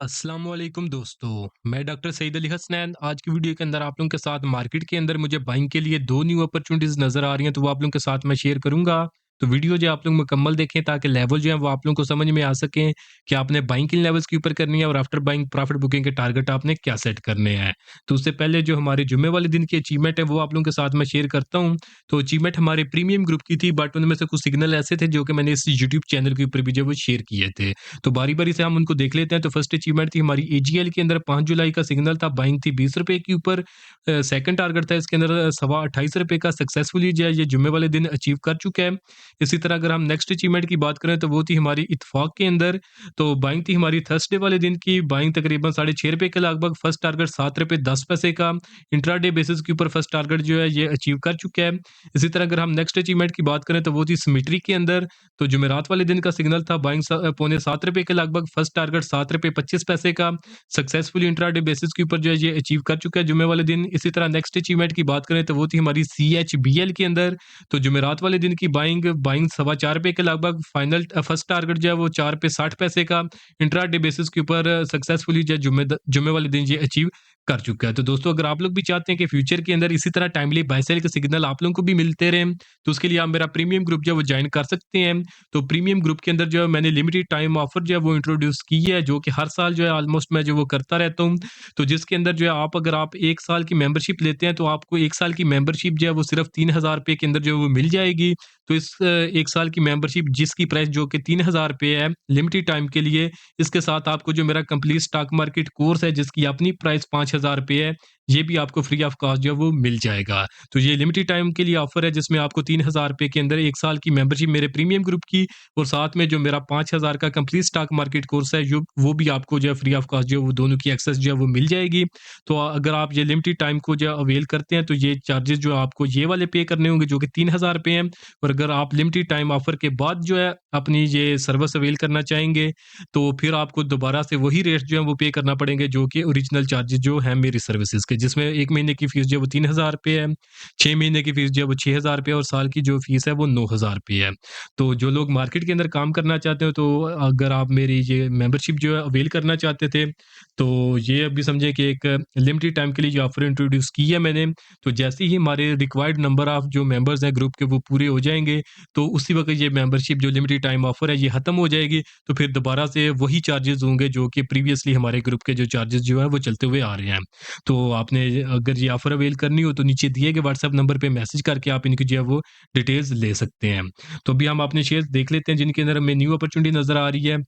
अस्सलाम वालेकुम दोस्तों, मैं डॉक्टर सईद अली हसनैन। आज की वीडियो के अंदर आप लोगों के साथ मार्केट के अंदर मुझे बाइंग के लिए 2 न्यू अपॉर्चुनिटीज़ नज़र आ रही हैं, तो वो आप लोगों के साथ मैं शेयर करूँगा। तो वीडियो जो है आप लोग मुकम्मल देखें ताकि लेवल जो है वो आप लोगों को समझ में आ सकें कि आपने बाइंग किन लेवल्स के ऊपर करनी है और आफ्टर बाइंग प्रॉफिट बुकिंग के टारगेट आपने क्या सेट करने हैं। तो उससे पहले जो हमारे जुम्मे वाले दिन की अचीवमेंट है वो आप लोगों के साथ मैं शेयर करता हूँ। तो अचीवमेंट हमारे प्रीमियम ग्रुप की थी, बट उनमें से कुछ सिग्नल ऐसे थे जो कि मैंने इस यूट्यूब चैनल के ऊपर भी जो है वो शेयर किए थे। तो बारी-बारी से हम उनको देख लेते हैं। तो फर्स्ट अचीवमेंट थी हमारी एजीएल के अंदर 5 जुलाई का सिग्नल था, बाइंग थी ₹20 के ऊपर। सेकंड टारगेट था इसके अंदर सवा ₹28 का, सक्सेसफुली जो है ये जुम्मे वाले दिन अचीव कर चुका है। इसी तरह अगर हम नेक्स्ट अचीवमेंट की बात करें तो वो थी हमारी इत्तेफाक के अंदर। तो बाइंग थी हमारी थर्सडे वाले दिन की, बाइंग तकरीबन ₹6.5 के लगभग, फर्स्ट टारगेट ₹7.10 का। इंट्राडे बेसिस के ऊपर फर्स्ट टारगेट जो है ये अचीव कर चुका है। इसी तरह अगर हम नेक्स्ट अचीवमेंट की बात करें तो वो थी सिमेट्री के अंदर। तो जुमेरात वाले दिन का सिग्नल था बाइंग पौने ₹7 के लगभग, फर्स्ट टारगेट ₹7.25 का। सक्सेसफुली इंट्राडे बेसिस के ऊपर जो है ये अचीव कर चुका है जुम्मे वाले दिन। इसी तरह नेक्स्ट अचीवमेंट की बात करें तो वो थी हमारी सीएचबीएल के अंदर। तो जुमेरात वाले दिन की बाइंग बाइंग सवा ₹4 के लगभग, फाइनल फर्स्ट टारगेट जो है वो ₹4.60 का। इंट्राडे बेसिस के ऊपर सक्सेसफुली जो है जुम्मे वाले दिन ये अचीव कर चुका है। तो दोस्तों अगर आप लोग भी चाहते हैं कि फ्यूचर के अंदर इसी तरह टाइमली बाय सेल के सिग्नल आप लोगों को भी मिलते रहें, तो उसके लिए आप मेरा प्रीमियम ग्रुप जो है वो ज्वाइन कर सकते हैं। तो प्रीमियम ग्रुप के अंदर जो है मैंने लिमिटेड टाइम ऑफर जो है वो इंट्रोड्यूस की है, जो कि हर साल जो है ऑलमोस्ट मैं जो वो करता रहता हूँ। तो जिसके अंदर जो है अगर आप 1 साल की मेंबरशिप लेते हैं तो आपको 1 साल की मेंबरशिप जो है वो सिर्फ ₹3000 के अंदर जो है वो मिल जाएगी। तो इस 1 साल की मेंबरशिप जिसकी प्राइस जो कि ₹3000 है लिमिटेड टाइम के लिए, इसके साथ आपको जो मेरा कंप्लीट स्टॉक मार्केट कोर्स है जिसकी अपनी प्राइस ₹5000 है, ये भी आपको फ्री ऑफ कॉस्ट जो है वो मिल जाएगा। तो ये लिमिटेड टाइम के लिए ऑफर है जिसमें आपको ₹3000 के अंदर 1 साल की मेंबरशिप मेरे प्रीमियम ग्रुप की, और साथ में जो मेरा 5000 का कंप्लीट स्टॉक मार्केट कोर्स है यो वो भी आपको जो है फ्री ऑफ कॉस्ट जो है वो दोनों की एक्सेस जो है वो मिल जाएगी। तो अगर आप ये लिमिटेड टाइम को जो है अवेल करते हैं तो ये चार्जेस जो है आपको ये वाले पे करने होंगे जो कि ₹3000 हैं। और अगर आप लिमिटेड टाइम ऑफर के बाद जो है अपनी ये सर्विस अवेल करना चाहेंगे, तो फिर आपको दोबारा से वही रेट जो है वो पे करना पड़ेंगे जो कि ओरिजिनल चार्जेस जो हैं मेरी सर्विसेज़ के, जिसमें 1 महीने की फीस जो है वो ₹3000 है, 6 महीने की फीस जो है वो ₹6000 और साल की जो फीस है वो ₹9000 है। तो जो लोग मार्केट के अंदर काम करना चाहते हो, तो अगर आप मेरी ये मेंबरशिप जो है अवेल करना चाहते थे, तो ये अभी समझें कि एक लिमिटेड टाइम के लिए ये ऑफर इंट्रोड्यूस की है मैंने। तो जैसे ही हमारे रिक्वायर्ड नंबर ऑफ जो मेंबर्स हैं ग्रुप के वो पूरे हो जाएँगे, तो उसी वक़्त ये मेंबरशिप जो लिमिटेड टाइम ऑफर है ये खत्म हो जाएगी। तो फिर दोबारा से वही चार्जेज़ होंगे जो कि प्रीवियसली हमारे ग्रुप के जो चार्जेज़ जो है वो चलते हुए आ रहे हैं। तो आपने अगर ये ऑफर अवेल करनी हो तो नीचे दिए गए व्हाट्सएप नंबर पे मैसेज करके आप इनकी जो है वो डिटेल्स ले सकते हैं। तो अभी हम अपने शेयर्स देख लेते हैं जिनके अंदर हमें न्यू अपॉर्चुनिटी नज़र आ रही है।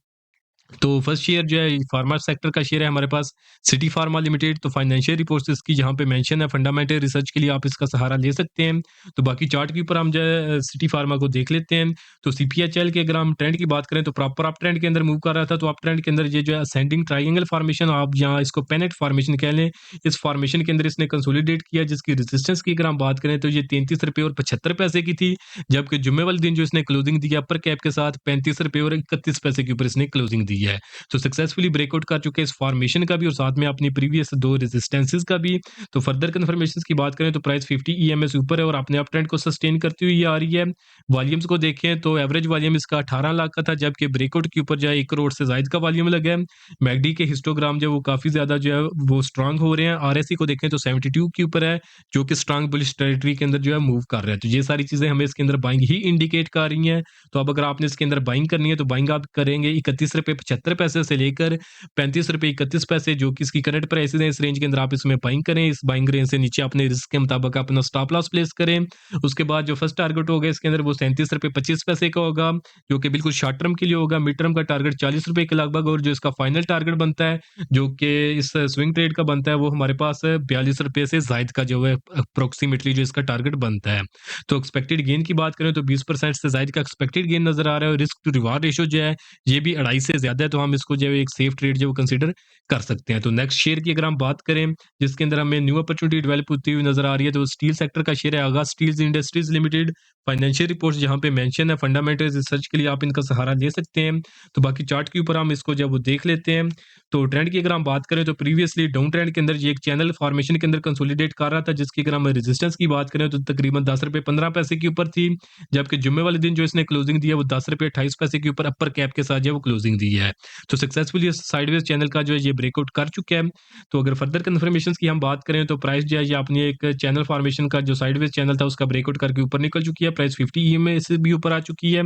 तो फर्स्ट शेयर जो है फार्मा सेक्टर का शेयर है हमारे पास, सिटी फार्मा लिमिटेड। तो फाइनेंशियल रिपोर्ट्स इसकी जहाँ पे मेंशन है, फंडामेंटल रिसर्च के लिए आप इसका सहारा ले सकते हैं। तो बाकी चार्ट के ऊपर हम जो है सिटी फार्मा को देख लेते हैं। तो सीपीएचएल के अगर हम ट्रेंड की बात करें तो प्रॉपर अप ट्रेंड के अंदर मूव कर रहा था। तो अप ट्रेंड के अंदर ये जो है असेंडिंग ट्रायंगल फॉर्मेशन, आप यहाँ इसको पेनेट फॉर्मेशन कह लें, इस फॉर्मेशन के अंदर इसने कंसोलिडेट किया, जिसकी रेजिस्टेंस की अगर हम बात करें तो ये ₹33.75 की थी। जबकि जुम्मे वाले दिन जो इसने क्लोजिंग दी अपर कैप के साथ ₹35.31 के ऊपर इसने क्लोजिंग दी है। तो सक्सेसफुली ब्रेकआउट कर चुके हैं इस फॉर्मेशन का भी और साथ में अपनी प्रीवियस 2 रेजिस्टेंसेस का भी। तो फर्दर कन्फर्मेशंस की बात करें तो प्राइस 50 ईएमएस ऊपर है और अपने अप ट्रेंड को सस्टेन करती हुई आ रही है। वॉल्यूम्स को देखें तो एवरेज वॉल्यूम इसका 18 लाख का था, जबकि ब्रेकआउट के ऊपर जो है 1 करोड़ से ज़ायद का वॉल्यूम लगा है। मैकडी के हिस्टोग्राम जो है वो काफ़ी ज़्यादा जो है वो स्ट्रांग हो रहे हैं। आरएसई को देखें तो 72 के ऊपर है, जो कि स्ट्रांग बुलिश टेरिटरी के अंदर जो है मूव कर रहा है। तो ये सारी चीज़ें हमें इसके अंदर बाइंग ही इंडिकेट कर रही हैं। तो अब अगर आपने इसके अंदर बाइंग करनी है तो बाइंग आप करेंगे ₹31.75 से लेकर ₹35.31, जो कि इसकी करंट प्राइसेज़ हैं। इस रेंज के अंदर आप इसमें बाइंग करें। इस बाइंग रेंज से नीचे अपने रिस्क के मुताबिक अपना स्टॉप लॉस प्लेस करें। उसके बाद जो फर्स्ट टारगेट होगा इसके अंदर वो ₹37.25 का होगा, जो कि बिल्कुल शॉर्ट टर्म के लिए होगा। मिड टर्म का टारगेट ₹40 के लगभग, और जो इसका फाइनल टारगेट बनता है, जो कि इस स्विंग ट्रेड का बनता है, वो हमारे पास ₹42 से ज़ायद का जो है अप्रोक्सिमेटली जो इसका टारगेट बनता है। तो एक्सपेक्टेड गेन की बात करें तो 20% से ज़ायद का एक्सपेक्टेड गेन नज़र आ रहा है, और रिस्क टू रिवार्ड रेशियो जो है ये भी 2.5 से ज़्यादा है। तो हम इसको जो है एक सेफ ट्रेड जो है वो कंसीडर कर सकते हैं। तो नेक्स्ट शेयर की अगर हम बात करें जिसके अंदर हमें न्यू अपॉर्चुनिटी डेवलप होती हुई नज़र आ रही है, तो स्टील सेक्टर का शेयर है Aagaz steels industries limited. Financial reports जहाँ पे मेंशन है, फंडामेंटल रिसर्च के लिए आप इनका सहारा ले सकते हैं। तो बाकी चार्ट के ऊपर हम इसको जो है वो देख लेते हैं। तो ट्रेंड की अगर हम बात करें तो प्रीवियसली डाउन ट्रेंड के अंदर ये एक चैनल फॉर्मेशन के अंदर कंसोलिडेट कर रहा था, जिसकी अगर हम रेजिस्टेंस की बात करें तो तकरीबन ₹10.15 के ऊपर थी। जबकि जुम्मे वाले दिन जो इसने क्लोजिंग दी है वो ₹10.28 के ऊपर अपर कैप के साथ जो है वो क्लोजिंग दी है। तो सक्सेसफुली साइडवेज चैनल का जो है ये ब्रेकआउट कर चुका है। तो अगर फर्दर कन्फर्मेशन की हम बात करें तो प्राइस जो है ये अपनी एक चैनल फॉर्मेशन का जो साइडवेज चैनल था उसका ब्रेकआउट करके ऊपर निकल चुकी है। प्राइस 50 ईएमए से भी ऊपर आ चुकी है।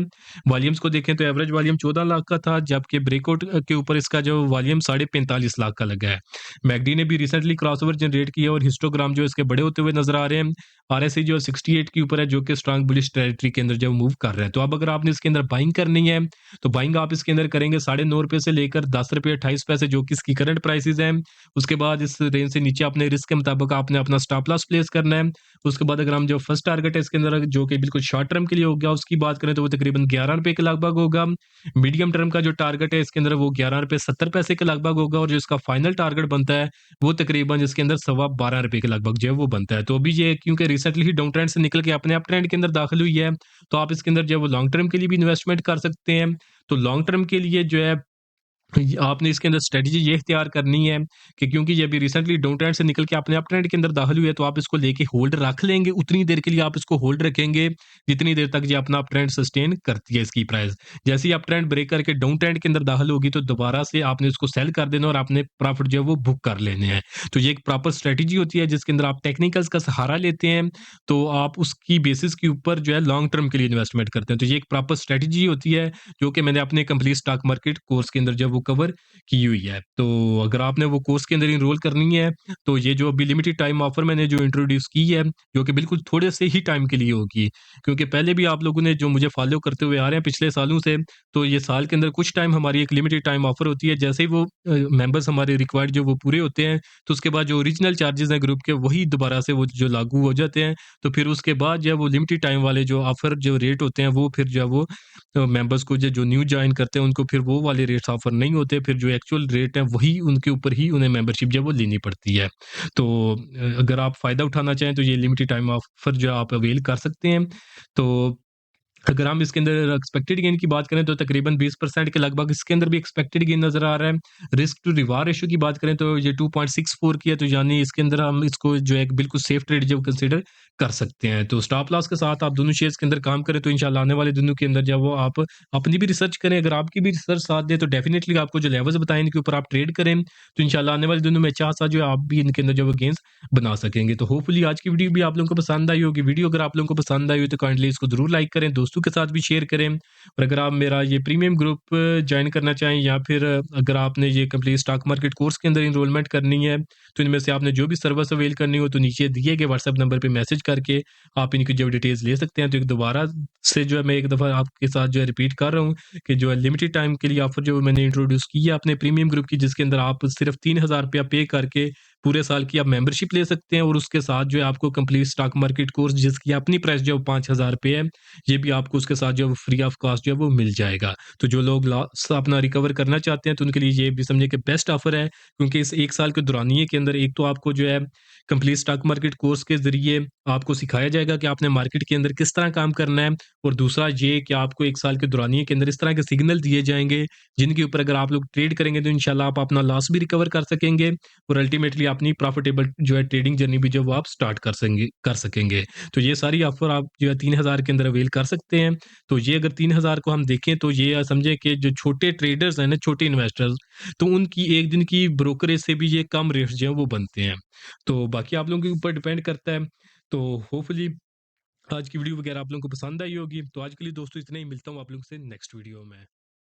वॉल्यूम्स को देखें तो एवरेज वॉल्यूम 14 लाख का था, जबकि ब्रेकआउट के ऊपर इसका जो वॉल्यूम 45.5 लाख का लगा है। मैकडी ने भी रिसेंटली क्रॉसओवर जनरेट किया और हिस्टोग्राम जो इसके बड़े होते हुए नजर आ रहे हैं। आरएसआई जो 68 के ऊपर है, जो कि स्ट्रांग बुलिश टेरिटरी के अंदर जो मूव कर रहा है। तो अब अगर आपने इसके अंदर बाइंग करनी है तो बाइंग आप इसके अंदर करेंगे ₹9.5 से लेकर ₹10.28 जो कि इसकी करंट प्राइसेस हैं। उसके बाद इस रेंज से नीचे अपने रिस्क के मुताबिक आपने अपना स्टॉप लॉस प्लेस करना है। उसके बाद अगर हम जो फर्स्ट टारगेट है इसके अंदर जो कि बिल्कुल शॉर्ट टर्म के लिए हो गया उसकी बात करें तो वो तकरीबन ₹11 के लगभग होगा। मीडियम टर्म का जो टारगेट है इसके अंदर वो ₹11.70 के लगभग होगा और जो इसका फाइनल टारगेट बनता है वो तकरीबन इसके अंदर ₹12.25 के लगभग जो है वो बनता है। तो अभी ये क्योंकि रिसेंटली ही डाउन ट्रेंड से निकल के अपने अप ट्रेंड के अंदर दाखिल हुई है, तो आप इसके अंदर जो है वो लॉन्ग टर्म के लिए भी इन्वेस्टमेंट कर सकते हैं। तो लॉन्ग टर्म के लिए जो है आपने इसके अंदर स्ट्रेटजी ये इख्तियार करनी है कि क्योंकि ये अभी रिसेंटली डाउन ट्रेंड से निकल के अपने अप ट्रेंड के अंदर दाखिल हुई है, तो आप इसको लेके होल्ड रख लेंगे। उतनी देर के लिए आप इसको होल्ड रखेंगे जितनी देर तक ये अपना अप ट्रेंड सस्टेन करती है इसकी प्राइस। जैसे ही अप ट्रेंड ब्रेक करके डाउन ट्रेंड के अंदर दाखिल होगी तो दोबारा से आपने इसको सेल कर देना और आपने प्रॉफिट जो है वो बुक कर लेने हैं। तो ये एक प्रॉपर स्ट्रेटजी होती है जिसके अंदर आप टेक्निकल्स का सहारा लेते हैं, तो आप उसकी बेसिस के ऊपर जो है लॉन्ग टर्म के लिए इन्वेस्टमेंट करते हैं। तो ये एक प्रॉपर स्ट्रेटजी होती है जो कि मैंने अपने कंप्लीट स्टॉक मार्केट कोर्स के अंदर जो है वो कवर की हुई है। तो अगर आपने वो कोर्स के अंदर एनरोल करनी है, तो ये जो अभी लिमिटेड टाइम ऑफर मैंने जो इंट्रोड्यूस की है, जो कि बिल्कुल थोड़े से ही टाइम के लिए होगी। क्योंकि पहले भी आप लोगों ने जो मुझे फॉलो करते हुए आ रहे हैं पिछले सालों से, तो ये साल के अंदर कुछ टाइम हमारी एक लिमिटेड टाइम ऑफर होती है। जैसे ही वो मेंबर्स हमारे रिक्वायर्ड जो वो पूरे होते हैं, तो उसके बाद जो ओरिजिनल चार्जेज़ हैं ग्रुप के वही दोबारा से वो जो लागू हो जाते हैं। तो फिर उसके बाद जो है वो लिमिटेड टाइम वाले जो ऑफर जो रेट होते हैं, वो फिर जो है वो मेंबर्स को जो न्यू जॉइन करते हैं उनको फिर वो वाले रेट्स ऑफर नहीं होते, फिर जो एक्चुअल रेट है वही उनके ऊपर ही उन्हें मेंबरशिप जो है वो लेनी पड़ती है। तो अगर आप फ़ायदा उठाना चाहें तो ये लिमिटेड टाइम ऑफर जो है आप अवेल कर सकते हैं। तो अगर हम इसके अंदर एक्सपेक्टेड गेन की बात करें तो तकरीबन 20% के लगभग इसके अंदर भी एक्सपेक्टेड गेन नज़र आ रहा है। रिस्क टू रिवार्ड रेशियो की बात करें तो ये 2.64 की है, तो यानी इसके अंदर हम इसको जो है एक बिल्कुल सेफ ट्रेड जो कंसीडर कर सकते हैं। तो स्टॉप लॉस के साथ आप दोनों शेयर्स के अंदर काम करें तो इंशाल्लाह आने वाले दिनों के अंदर जो है वो आप अपनी भी रिसर्च करें। अगर आपकी भी रिसर्च साथ दे तो डेफिनिटली आपको जो लेवल्स बताएँ इनके ऊपर आप ट्रेड करें, तो इंशाल्लाह आने वाले दिनों में चाह-सा जो है आप भी इनके अंदर जो है वो गेन्स बना सकेंगे। तो होपफुली आज की वीडियो भी आप लोगों को पसंद आई होगी। वीडियो अगर आप लोगों को पसंद आई हो तो काइंडली इसको ज़रूर लाइक करें, दोस्तों के साथ भी शेयर करें। और अगर आप मेरा ये प्रीमियम ग्रुप जॉइन करना चाहें या फिर अगर आपने ये कंप्लीट स्टॉक मार्केट कोर्स के अंदर एनरोलमेंट करनी है, तो इनमें से आपने जो भी सर्विस अवेल करनी हो तो नीचे दिए गए व्हाट्सएप नंबर पे मैसेज करके आप इनकी जो डिटेल्स ले सकते हैं। तो एक दोबारा से जो है मैं एक दफ़ा आपके साथ जो है रिपीट कर रहा हूँ कि जो है लिमिटेड टाइम के लिए ऑफर जो मैंने इंट्रोड्यूस की है अपने प्रीमियम ग्रुप की, जिसके अंदर आप सिर्फ ₹3000 पे करके पूरे साल की आप मेंबरशिप ले सकते हैं और उसके साथ जो है आपको कंप्लीट स्टॉक मार्केट कोर्स जिसकी अपनी प्राइस जो है ₹5000 है, ये भी आपको उसके साथ जो है फ्री ऑफ कॉस्ट जो है वो मिल जाएगा। तो जो लोग लॉस अपना रिकवर करना चाहते हैं तो उनके लिए ये भी समझिए कि बेस्ट ऑफर है, क्योंकि इस 1 साल के दौरानिए के अंदर एक तो आपको जो है कंप्लीट स्टॉक मार्केट कोर्स के ज़रिए आपको सिखाया जाएगा कि आपने मार्केट के अंदर किस तरह काम करना है, और दूसरा ये कि आपको 1 साल के दौरानिए के अंदर इस तरह के सिग्नल दिए जाएँगे, जिनके ऊपर अगर आप लोग ट्रेड करेंगे तो इंशाल्लाह आप अपना लॉस भी रिकवर कर सकेंगे और अल्टीमेटली अपनी प्रॉफिटेबल जो है ट्रेडिंग जर्नी भी जो है वो आप स्टार्ट कर सकेंगे। तो ये सारी ऑफ़र आप जो है 3000 के अंदर अवेल कर सकते हैं। तो ये अगर 3000 को हम देखें तो ये समझे कि जो छोटे ट्रेडर्स हैं ना, छोटे इन्वेस्टर्स, तो उनकी 1 दिन की ब्रोकरेज से भी ये कम रेट्स जो हैं वो बनते हैं। तो बाकी आप लोगों के ऊपर डिपेंड करता है। तो होपफुली आज की वीडियो वगैरह आप लोगों को पसंद आई होगी। तो आज के लिए दोस्तों इतना ही, मिलता हूँ आप लोगों से नेक्स्ट वीडियो में।